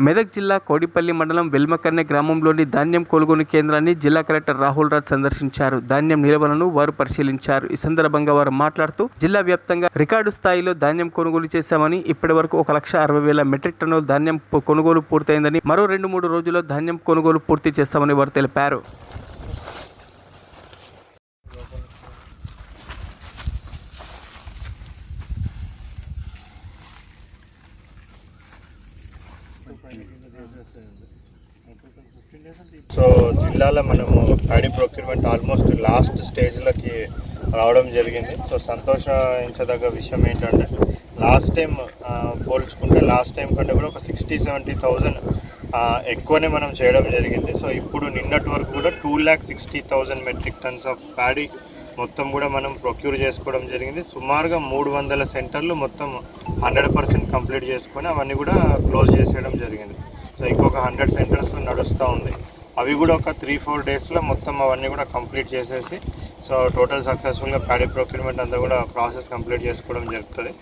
మెదక్ జిల్లా కోడిపల్లి మండలం వెల్మకన్నె గ్రామంలోని ధాన్యం కొనుగోలు కేంద్రాన్ని జిల్లా కలెక్టర్ రాహుల్ రాజ్ సందర్శించారు. ధాన్యం నిల్వలను వారు పరిశీలించారు. ఈ సందర్భంగా వారు మాట్లాడుతూ జిల్లా వ్యాప్తంగా రికార్డు స్థాయిలో ధాన్యం కొనుగోలు చేశామని, ఇప్పటి వరకు 1,60,000 మెట్రిక్ టన్నుల ధాన్యం కొనుగోలు పూర్తయిందని, మరో 2-3 రోజుల్లో ధాన్యం కొనుగోలు పూర్తి చేస్తామని వారు తెలిపారు. సో జిల్లాలో మనము ప్యాడీ ప్రొక్యూర్మెంట్ ఆల్మోస్ట్ లాస్ట్ స్టేజ్లకి రావడం జరిగింది. సో సంతోషించదగ్గ విషయం ఏంటంటే లాస్ట్ టైం పోల్చుకుంటే లాస్ట్ టైం కంటే కూడా ఒక 60-70,000 ఎక్కువనే మనం చేయడం జరిగింది. సో ఇప్పుడు నిన్నటి వరకు కూడా 2,60,000 మెట్రిక్ టన్స్ ఆఫ్ ప్యాడీ మొత్తం కూడా మనం ప్రొక్యూర్ చేసుకోవడం జరిగింది. సుమారుగా 300 సెంటర్లు మొత్తం 100% కంప్లీట్ చేసుకొని అవన్నీ కూడా క్లోజ్ చేసేయడం జరిగింది. సో ఇంకొక 100 సెంటర్స్లో నడుస్తూ ఉంది. అవి కూడా ఒక 3-4 డేస్లో మొత్తం అవన్నీ కూడా కంప్లీట్ చేసేసి సో టోటల్ సక్సెస్ఫుల్గా ప్యాడీ ప్రొక్యూర్మెంట్ అంతా కూడా ప్రాసెస్ కంప్లీట్ చేసుకోవడం జరుగుతుంది.